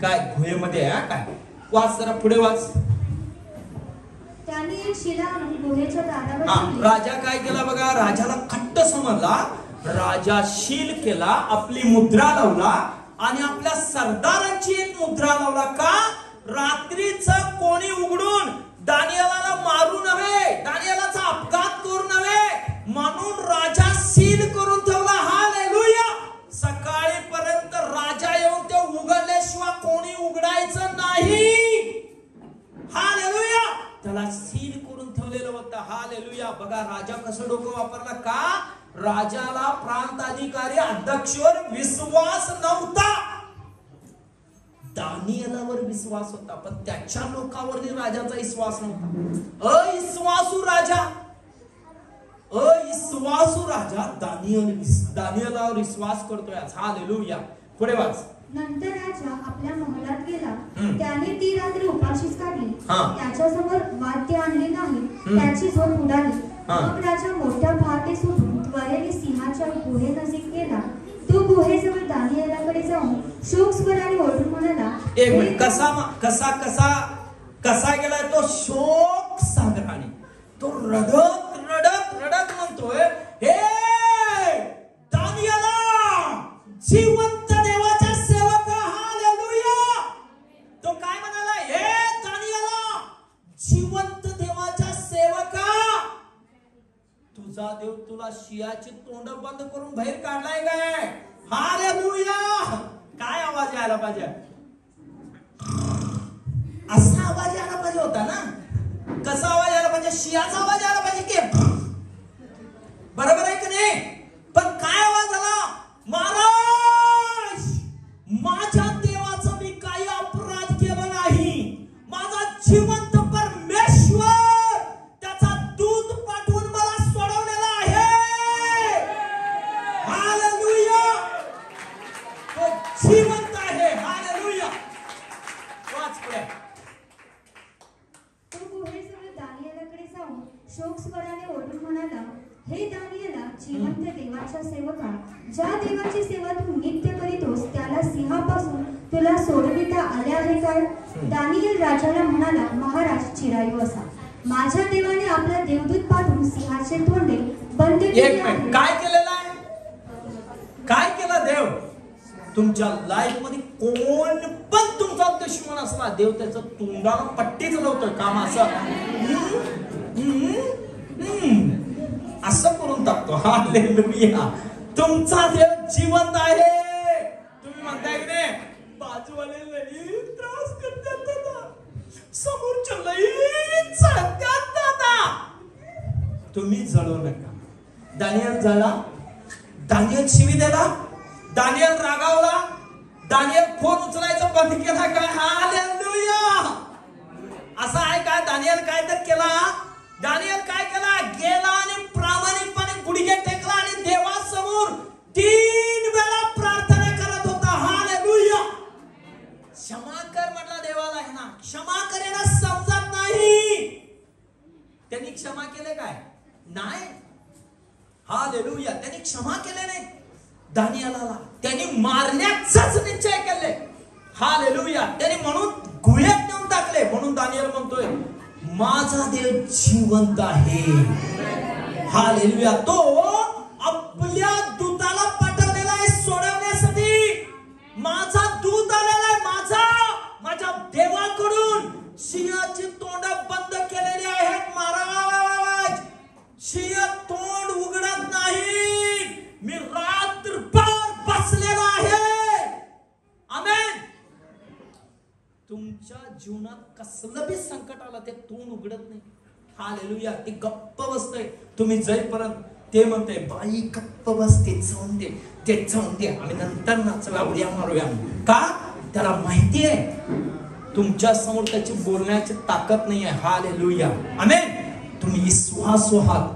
[SPEAKER 1] काय गुहेमध्ये आहे. काय वाच जरा पुढे वाच.
[SPEAKER 2] त्यांनी एक शिला आणून गुहेच्या दारावर ठेवली.
[SPEAKER 1] राजा काय केला बघा, राजाला खट्ट समजला. राजा शील केला, आपली मुद्रा लावला आणि आपल्या सरदारांची एक मुद्रा लावला. का? रात्रीच कोणी उघडून दानिएलाला मारू नव्हे, दानिएलाचा अपघात करू नव्हे म्हणून राजा सील करून ठेवला. हालेलुया. सकाळी पर्यंत राजा येऊन ते उघडल्याशिवाय कोणी उघडायचं नाही. हालेलुया. त्याला सील करून ठेवलेलं होतं. हालेलुया. बघा राजा कसं डोकं वापरला. का? राजाला प्रांत अधिकारी अध्यक्षवर विश्वास नव्हता, दानिएलावर विश्वास होता. पण त्याच्या लोकांवर राजाचा विश्वास नव्हता. अविश्वासू राजा, अविश्वासू राजा दानिएलावर विश्वास करतोय. हालेलुया. पुढे वाच.
[SPEAKER 2] नंतर राजा आपल्या महलात गेला. त्याने ती रात्र उपाशीच काढली. त्याच्यासमोर वाद्य आणले नाही. त्याची झोप उडाली. मग राजा मोठ्या पहाटे सुटून त्वरेने सिंहाच्या गुहेनजीक गेला. तो गुहेजवळ दानिएलाकडे जाऊन शोकस्वराने ओरडून म्हणाला.
[SPEAKER 1] एक मिनिट, कसा कसा कसा कसा गेलाय तो शोक सागराने. तो रडत रडत रडत म्हणतोय, हे दानिएला, जिवंत देवाच्या सेवका. हालेलुया. तो काय म्हणाला? हे दानिएला, जिवंत देवाच्या सेवका, तुझा देव तुला शियाची तोंड बंद करून बाहेर काढलाय काय? हालेलुया. काय आवाज यायला पाहिजे? असा आवाज यायला पाहिजे होता ना. कसा आवाज यायला पाहिजे? शियाचा आवाज यायला पाहिजे की. बरोबर आहे की नाही? पण काय आवाज आला? महाराज, माझ्या देवाचा मी काही अपराध केला नाही. माझा जिवंत परमेश्वर त्याचा दूत पाठवून मला सोडवलेला आहे. हालेलुया. तो जिवंत आहे. हालेलुया. वाच पुढे.
[SPEAKER 2] तो गुहेजवळ दानिएलाकडे जाऊन शोकस्वराने ओरडून म्हणाला, हे दानिएला, जिवंत देवाच्या सेवका, ज्या देवाची सेवा तू नित्य करीतोस त्याला सिंहापासून तुला सोडविता आले आहे काय? दानिएल राजाला म्हणाला, महाराज चिरायू असा. माझ्या देवाने आपला देवदूत पाठवून सिंहाचे तोंडे बंद केले आहे.
[SPEAKER 1] काय केलेलं आहे? काय केलं देव? तुमच्या लाईफ मध्ये कोण पण तुमचा दुश्मन असला, देव त्याचं तोंडाला पट्टीच लावतोय. काम असं करून टाकतो. हालेलुया. तुमचा देव जिवंत आहे. तुम्ही म्हणताय की नाही, बाजूवाले लई त्रास करतात दादा, समोरच्या लई चालतात दादा. तुम्ही जळू नका. दानिएल जळला, दानिएल शिवी दिला, दानिएल रागावला, दानिएल फोन उचलायचं बंद केला काय? हालेलुया. असं आहे का? दानिएल काय तर केला. दानिएल काय केला? गेला आणि प्रामाणिकपणे गुडघे टेकला आणि देवासमोर 3 वेळा प्रार्थना करत होता. हालेलुया. क्षमा कर म्हटला देवाला. आहे ना, क्षमा करायला समजत नाही. त्यांनी क्षमा केले काय? नाही. हालेलुया. त्यांनी क्षमा केले नाही. दानिएलाला त्यांनी मारण्याचाच निश्चय केले. हालेलुया. त्यांनी म्हणून आहे. म्हणून दानियल म्हणतोय माझा देव जिवंत आहे. हालेलुया. तो आपल्या दूताला पाठवलेला आहे सोडवण्यासाठी. माझा दूत आलेला आहे. माझ्या देवाकडून सिंहाची तोंड बंद केलेली आहेत महाराज. सिंह तोंड उघडत नाही. मी रात्रभर बसलेला आहे. आमेन. तुमच्या जीवनात कसलं बी संकट आलं ते तोंड उघडत नाही. हालेलुया. ते गप्प बसतंय. तुम्ही जाईपर्यंत ते म्हणते बाई गप्प बसते. जाऊन दे ते जाऊन दे, आम्ही नंतर नाचूया उड्या मारूया. का? त्याला माहिती आहे तुमच्या समोर त्याची बोलण्याची ताकद नाही आहे. हालेलुया. आमेन. तुम्ही सुहासू आहात,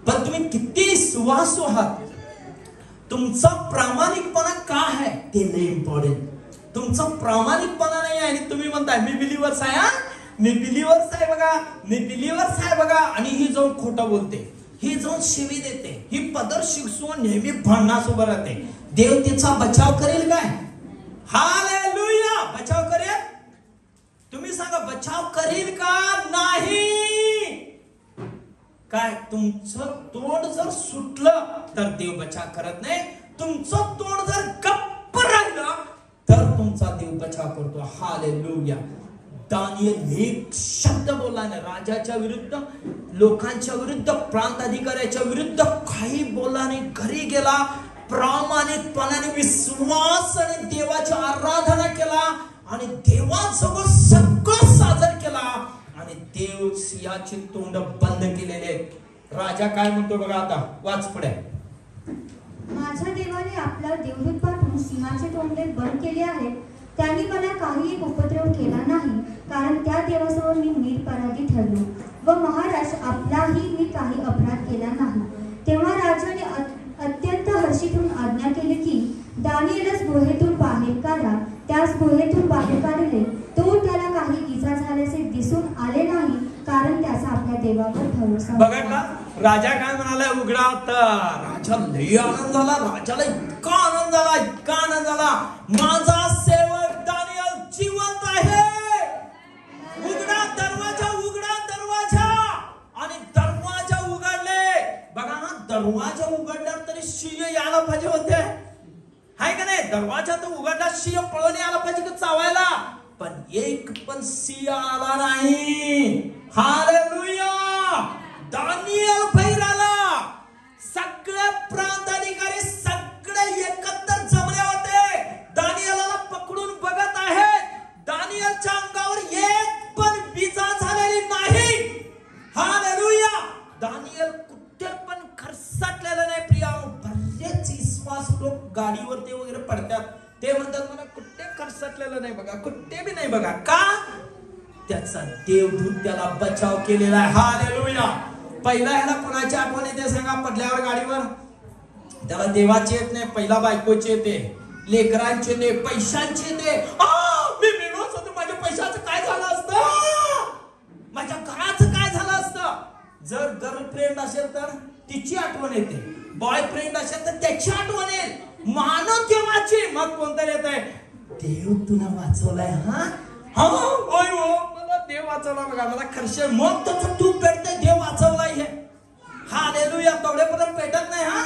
[SPEAKER 1] पण तुम्ही किती सुहासू आहात. तुमचा प्रामाणिकपणा काय आहे ते लय इम्पॉर्टंट. तुमचा प्रामाणिकपणा नाही आहे आणि तुम्ही म्हणताय मी बिलीवर्स आहे. मी बिलीवर्स आहे बघा, मी बिलीवर्स आहे बघा, आणि ही जाऊन खोटं बोलते, ही जाऊन शिवी देते, ही पदर शिकसून नेहमी भांडणास उभं राहते. देव तिचा बचाव करेल काय? हालेलुया. बचाव करेल? तुम्ही सांगा बचाव करेल का? नाही. काय तुमचं तोंड जर सुटलं तर देव बचाव करत नाही. तुमचं तोंड जर गप्प राहिलं तर तुमचा देव बचाव करतो. हालेलुया. दानियल एक शब्द बोलला नाही. राजाच्या विरुद्ध, लोकांच्या विरुद्ध, प्रांत अधिकाऱ्याच्या विरुद्ध काही बोलला नाही. घरी गेला, प्रामाणिकपणाने विश्वास आणि देवाची आराधना केला आणि देवासमोर सगळं सादर केला आणि देव सिंहाची तोंड बंद केलेले. राजा काय म्हणतो बघा आता, वाच पुढे.
[SPEAKER 2] माझ्या देवाने आपला देवदूत पाठवून सिंहाचे तोंडे बंद केले आहेत. त्यांनी मला काही उपद्रव केला नाही, कारण त्या देवासमोर मी निरपराधी ठरलो व महाराज आपलाही मी काही अपराध केला नाही. तेव्हा राजाने अत्यंत हर्षितून आज्ञा केली की दानिएलस गुहेतून बाहेर काढा. त्यास गुहेतून बाहेर काढले. तो त्याला काही इजा झाल्याचे दिसून आले नाही, कारण त्याचा आपल्या देवावर भरोसा
[SPEAKER 1] बघा का राजा काय म्हणाला, उघडा. तर राजा लय आनंद झाला. राजाला इतका आनंद झाला, इतका आनंद झाला. माझा सेवक दानिएल जिवंत आहे. उघडा दरवाजा, उघडा दरवाजा. आणि दरवाजा उघडले. बघा हा दरवाजा उघडल्यावर तरी सिंह यायला पाहिजे होते, हाय का नाही? दरवाजा तर उघडला, सिंह पळून यायला पाहिजे का चावायला, पण एक पण सिंह आला नाही. हालेलुया. दानिएल बाहेर आला. सगळे प्रांत अधिकारी सगळे एकत्र जमले होते. दानिएलला पकडून बघत आहेत. दानिएलच्या अंगावर एक पण विजा झालेली नाही. हालेलुया. दानिएल कुठे पण खरसाटलेला नाही. प्रिया, बरेच विश्वास लोक गाडीवरती वगैरे पडतात, ते म्हणतात मला कुठे खरसाटलेलं नाही बघा, कुठे बी नाही बघा. का? त्याचा देवदूत त्याला बचाव केलेला आहे. हालेलुया. पहिला ह्याला कोणाची आठवण येते सांगा? पडल्यावर गाडीवर त्याला देवाची येत नाही, पहिला बायकोची येते, लेकरांची येते, पैशांची येते. मी मिळवत होतो, माझ्या पैशाचं काय झालं असतं, माझ्या घराचं काय झालं असतं. जर गर्लफ्रेंड असेल तर तिची आठवण येते, बॉयफ्रेंड असेल तर त्याची आठवण येईल, मानव देवाची. मग कोणतरी येत आहे, देव तुला वाचवलाय. हा होय हो, मला देव वाचवला बघा, मला खर्च. मग त्याचं तू पेटते, देव वाचवलाय हे. हालेलुया. तेवढेपर्यंत पेटत नाही. हा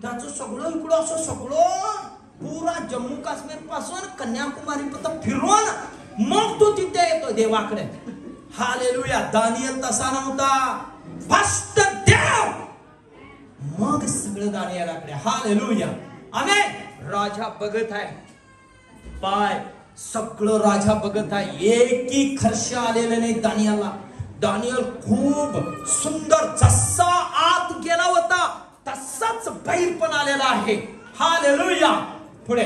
[SPEAKER 1] त्याचं सगळं इकडं असं सगळं पुरा जम्मू काश्मीर पासून कन्याकुमारी पर्यंत फिरवून मग तो तिथे येतो देवाकडे. हालेलुया. दानिएल तसा नव्हता. फक्त देव, मग सगळं दानिएलाकडे. हालेलुया. आमेन. राजा बघत आहे, पाय सगळं राजा बघत आहे. एकही खर्च आलेलं नाही दानिएलला. दानिएल खूप सुंदर, जसा आत गेला होता तसाच बाहेर पण आलेला आहे. हालेलुया. पुढे.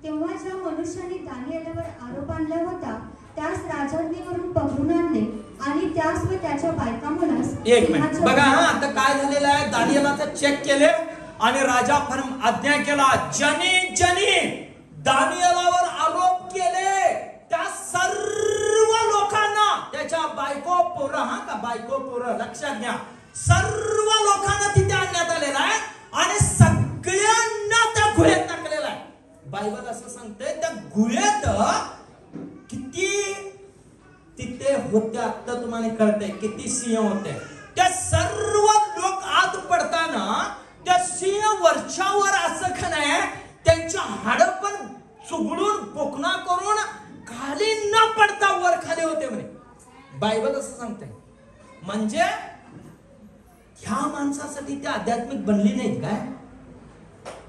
[SPEAKER 2] तेव्हा ज्या मनुष्याने दानिएलवर आरोप आणला होता त्यास राजाज्ञेवरून पकडून आणले आणि त्यास व त्याच्या बायका मुलास.
[SPEAKER 1] एक मिनिट बघा. हा आता काय झालेलं आहे, दानिएलाचा चेक केले आणि राजा फर्म आज्ञा केला, ज्याने दानिएलावर आरोप केले त्या सर्व लोकांना, त्याच्या बायको पोरं, हा का बायको पोरं लक्षात घ्या, सर्व लोकांना तिथे आणण्यात आलेला आहे आणि सगळ्यांना त्या गुहेत टाकलेला आहे. बायबल असं सांगतंय त्या गुहेत किती होते आता तुम्हाला कळतंय किती सिंह होते. त्या सर्व लोक आत पडताना त्या सिंह वरच्यावर असं का नाही त्यांच्या हाड पण चुगडून पोकणा करून खाली न पडता वर खाली होते म्हणे. बायबल असं सांगते. म्हणजे ह्या माणसासाठी ते आध्यात्मिक बनली नाहीत काय?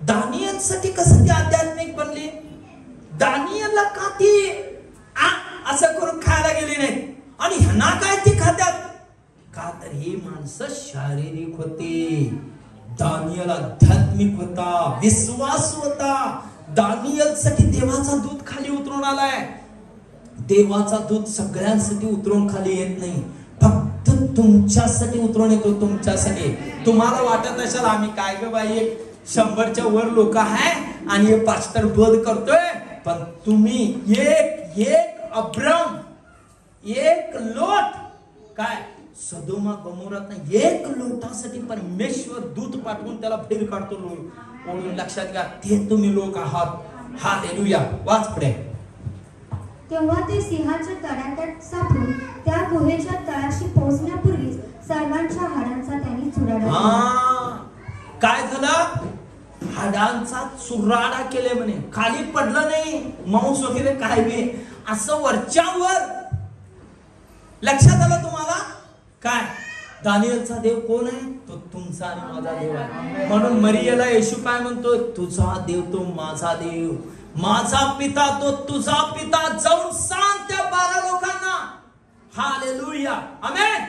[SPEAKER 1] दानियलसाठी कसं ती आध्यात्मिक बनली? दानियलला का ती असं करून खायला गेली नाही आणि ह्यांना काय ती खात्यात? का तर ही माणसं शारीरिक होती. दानियल आध्यात्मिक होता, विश्वास होता. दानियलसाठी देवाचा दूत खाली उतरून आलाय. देवाचा दूत सगळ्यांसाठी उतरून खाली येत नाही, फक्त तुमच्यासाठी उतरून येतो. तुमच्यासाठी. तुम्हाला वाटत असेल आम्ही काय ग बाई 100च्या वर लोक आहे आणि हे पास्टर बोध करतोय, पण तुम्ही एक अब्राम, एक लोट, काय सदोमा गमोरात एक लोटासाठी परमेश्वर दूत पाठवून त्याला फिर काढतो. म्हणून लक्षात घ्या ते तुम्ही लोक आहात. हालेलुया. वाच पुढे.
[SPEAKER 2] तेव्हा ते सिंहाच्या तडाख्यात सापडून त्या गुहेच्या तळाशी पोहोचण्यापूर्वीच सर्वांच्या हाडांचा त्यांनी चुराडा.
[SPEAKER 1] काय झालं? हाडांचा चुराडा केले म्हणे. खाली पडलं नाही मांस वगैरे काय बी, असं वरच्यावर. लक्षात आलं तुम्हाला? काय दानियलचा देव कोण आहे? तो तुमचा आणि माझा देव आहे. म्हणून मरियेला येशू काय म्हणतो? तुझा देव तो माझा देव, माझा पिता तो तुझा पिता. जाऊन सांग त्या 12 लोकांना. हालेलुया. आमेन.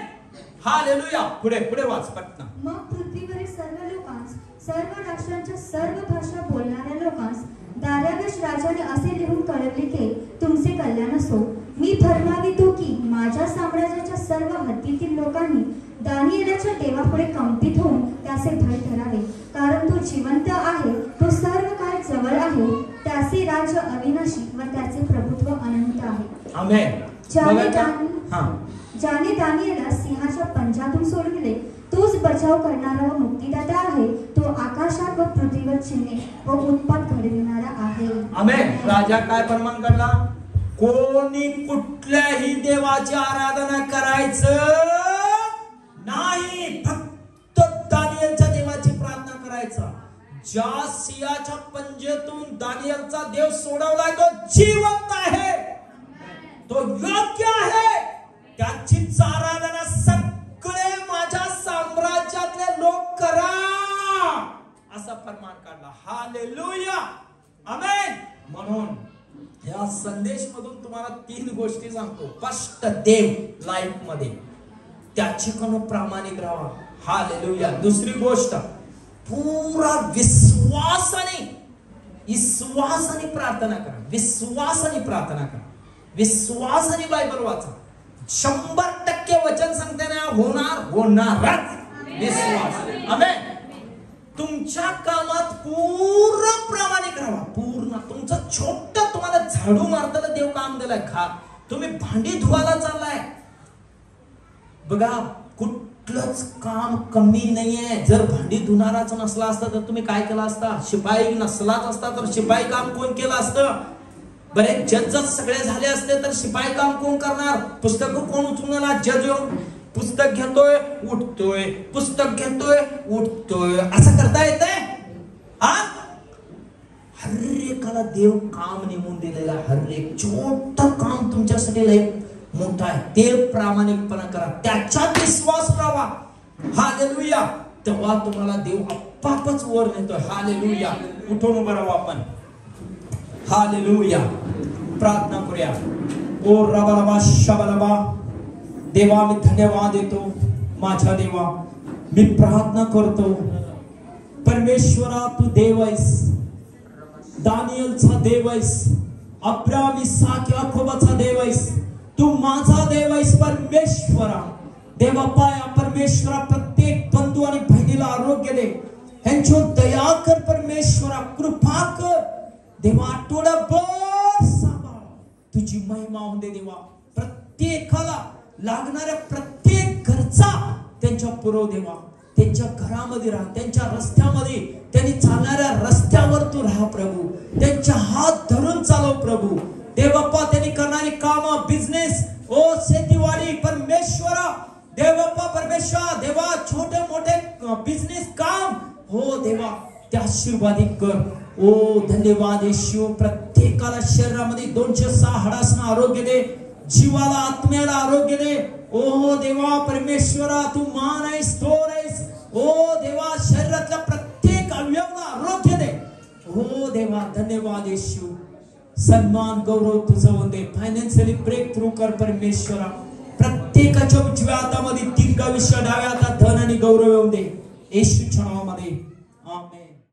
[SPEAKER 1] हालेलुया. पुढे पुढे वाच पटना.
[SPEAKER 2] मग पृथ्वीवरील सर्व लोकांस, सर्व राष्ट्रांच्या सर्व भाषा बोलणाऱ्या लोकांस दार्यावेश राजाने असे लिहून कळवले की तुमचे कल्याण असो. मी फरमावितो की माझ्या साम्राज्याच्या सर्व हद्दीतील लोकांनी दानियेलाच्या देवापुढे कंपित होऊन त्याचे भय धरावे, कारण तो जिवंत आहे, तो सर्व काळ जवळ आहे, त्याचे राज्य अविनाशी व त्याचे प्रभुत्व अनंत आहे.
[SPEAKER 1] आमेन.
[SPEAKER 2] ज्याने दानियेला सिंहाच्या पंजातून सोडविले तोच बचाव करणारा व मुक्तिदाता आहे. तो आकाशात व पृथ्वीवर चिन्हे व उत्पात घडविणारा आहे.
[SPEAKER 1] आमेन. राजा काय फरमान करला? कोणी कुठल्याही देवाची आराधना करायचं नाही, फक्त दानियलच्या देवाची प्रार्थना करायचा. ज्या सिंहाच्या पंजेतून दानियलचा देव सोडवलाय तो जिवंत आहे, तो योग्य आहे. त्याचीच आराधना सगळे माझ्या साम्राज्यातले लोक करा असा फरमान काढला. हालेलुया. आमेन. म्हणून या संदेश मधून तुम्हाला 3 गोष्टी सांगतो. फर्स्ट, देव लाईफ मध्ये त्याच्याकडून प्रामाणिक राहा. हालेलुया. दुसरी गोष्ट, पूरा विश्वासाने प्रार्थना करा. विश्वासाने प्रार्थना करा. विश्वासाने बायबल वाचा. 100% वचन सांगते ना, होणारच. विश्वास. आमेन. तुमच्या कामात पूर्ण प्रामाणिक राहा. पूर्ण. तुमचं छोट तुम्हाला झाडू मारताना देव काम दिलाय. तुम्ही भांडी धुवायला चाललाय, बघा कुठलंच काम कमी नाहीये. जर भांडी धुणाराच नसला असता तर तुम्ही काय केलं असता? शिपाई नसलाच असता तर शिपाई काम कोण केलं असतं? बरेच जज सगळे झाले असते तर शिपाई काम कोण करणार? पुस्तक कोण उचलून? जज पुस्तक घेतोय उठतोय, पुस्तक घेतोय उठतोय, असं करता येतंय? हर एकाला देव काम नेमून दिलेला. हर एक छोट काम तुमच्यासाठी लय मोठा आहे. ते प्रामाणिकपणा करा, त्याच्यात विश्वास राहा. हालेलुया. तेव्हा तुम्हाला देव आपापच वर नेतोय. हालेलुया. उठून उभं राहू आपण. हालेलुया. प्रार्थना करूया. ओ रबा शबलबा. देवा मी धन्यवाद देतो. माझ्या देवा मी प्रार्थना करतो. परमेश्वरा तू देव आहेस, दानियलचा देव आहेस, अब्राम इसाक याकोबाचा देव आहेस. तू माझा देव आहेस परमेश्वरा. देवा पाया परमेश्वरा प्रत्येक बंधू आणि बहिणीला आरोग्य दे. ह्यांच्यावर दया कर परमेश्वरा. कृपा कर देवा. आठवडाभर सांभाळ. तुझी महिमा होऊ दे देवा. प्रत्येकाला लागणाऱ्या प्रत्येक गरजा त्यांच्या पुरव देवा. त्यांच्या घरामध्ये राहा, त्यांच्या रस्त्यामध्ये, त्यांनी चालणाऱ्या रस्त्यावर तू राहा प्रभू. त्यांच्या हात धरून चालव प्रभू. देव बाप्पा त्यांनी करणारी कामं, बिझनेस, ओ शेतीवाडी, देव बाप्पा परमेश्वर, देवा छोटे मोठे बिझनेस काम हो देवा त्या आशीर्वादित कर. ओ धन्यवाद येशू. प्रत्येकाला शरीरामध्ये 206 हाडासना आरोग्य दे, जीवाला आत्म्याला आरोग्य दे. ओ देवा परमेश्वरा तू मान आहेस, थोर आहेस. ओ देवा शरीरातल्या प्रत्येक अवयवाला आरोग्य दे. हो देवा धन्यवाद येशू. सन्मान गौरव तुझं वंदे. फायनान्शियली ब्रेक थ्रू कर परमेश्वरा. प्रत्येकाच्या उजव्या हातामध्ये दीर्घायुष्य, डाव्या हातात धन आणि गौरव येऊन दे येशूच्या नावामध्ये. आमेन.